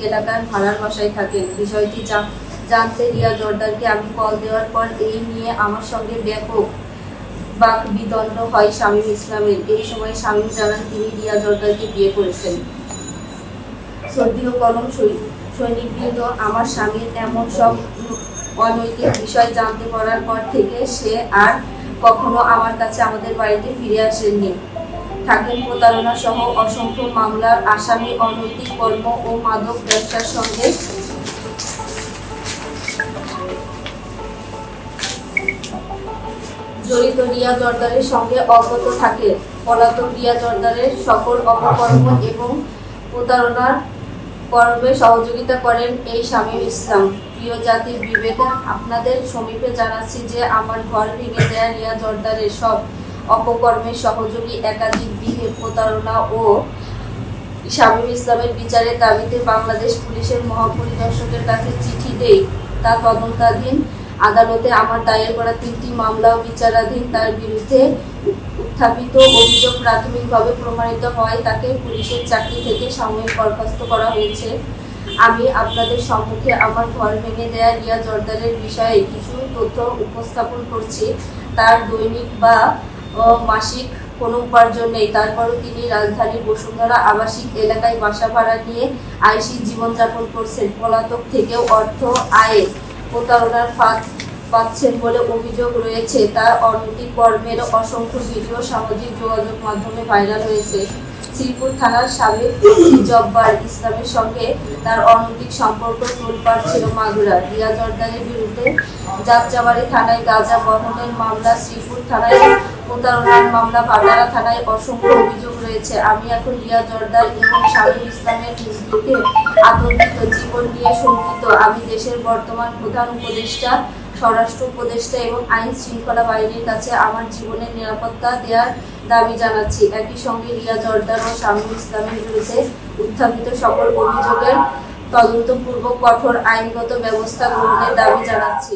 এলাকার ভাড়ার বাসায় থাকেন। বিষয়টি জানতে রিয়া জর্দারকে আমি কল দেওয়ার পর এই নিয়ে আমার সঙ্গে ব্যাপক বাকবিতণ্ড হয় শামীম ইসলামের। এই সময় শামীম জানান তিনি রিয়া জর্দারকে বিয়ে করেছেন। শ্রদ্ধেয় কলম সৈনিকবৃন্দ, আমার স্বামীর এমন সব অনৈতিক বিষয় জানতে পারার পর থেকে সে আর কখনো আমার কাছে আমাদের বাড়িতে ফিরে আসেননি। থাকেন প্রতারণা সহ অসংখ্য মামলার আসামি, অনৈতিক কর্ম ও মাদক ব্যবসার সঙ্গে জড়িত রিয়া জর্দারের সঙ্গে অজ্ঞাত থাকে। পলাতক রিয়া জর্দারের সকল অপকর্ম এবং প্রতারণার কর্মে সহযোগিতা করেন এই শামীম ইসলাম। প্রিয় জাতির বিবেক, আপনাদের সমীপে জানাচ্ছি যে আমার ঘর ভেঙে দেয়া রিয়া জর্দারের সব অপকর্মের সহযোগী, একাধিক বিয়ে, প্রতারণা ও শামীম ইসলামের বিচারের দাবিতে বাংলাদেশ পুলিশের মহাপরিদর্শকের কাছে চিঠি দেই। তা তদন্তাধীন আদালতে আমার দায়ের করা 3টি মামলাও বিচারাধীন। তার বিরুদ্ধে উত্থাপিত অভিযোগ প্রাথমিকভাবে প্রমাণিত হওয়ায় তাকে পুলিশের চাকরি থেকে সাময়িক বরখাস্ত করা হয়েছে। আমি আপনাদের সম্মুখে আমার ঘর ভেঙে দেয়া রিয়া জর্দারের বিষয়ে কিছু তথ্য উপস্থাপন করছি। তার দৈনিক বা মাসিক কোনো উপার্জন নেই, তারপরও তিনি রাজধানীর বসুন্ধরা আবাসিক এলাকায় বাসা ভাড়া নিয়ে আয়সী জীবনযাপন করছেন। পলাতক থেকেও অর্থ আয়ে প্রতারণার ফাঁদ পাচ্ছেন বলে অভিযোগ রয়েছে। তার অনৈতিক কর্মের অসংখ্য ভিডিও সামাজিক যোগাযোগ মাধ্যমে ভাইরাল হয়েছে। শ্রীপুর থানার সাবেক ওসি জব্বার ইসলামের সঙ্গে তার অনৈতিক সম্পর্ক তোলপাড় ছিল মাগুরা। রিয়া জর্দারের বিরুদ্ধে যাত্রাবাড়ি থানায় গাঁজা বহনের মামলা, শ্রীপুর থানায় প্রতারণার মামলা, ভাটারা থানায় অসংখ্য অভিযোগ রয়েছে। আমি এখন রিয়া জর্দার এবং শামীম ইসলামের মৃত্যুতে আতঙ্কিত, জীবন নিয়ে শঙ্কিত। আমি দেশের বর্তমান প্রধান উপদেষ্টা, স্বরাষ্ট্র উপদেষ্টা এবং আইন শৃঙ্খলা বাহিনীর কাছে আমার জীবনের নিরাপত্তা দেওয়ার দাবি জানাচ্ছি। একই সঙ্গে রিয়া জর্দার ও শামীম ইসলামের বিরুদ্ধে উত্থাপিত সকল অভিযোগের তদন্তপূর্বক কঠোর আইনগত ব্যবস্থা গ্রহণের দাবি জানাচ্ছি।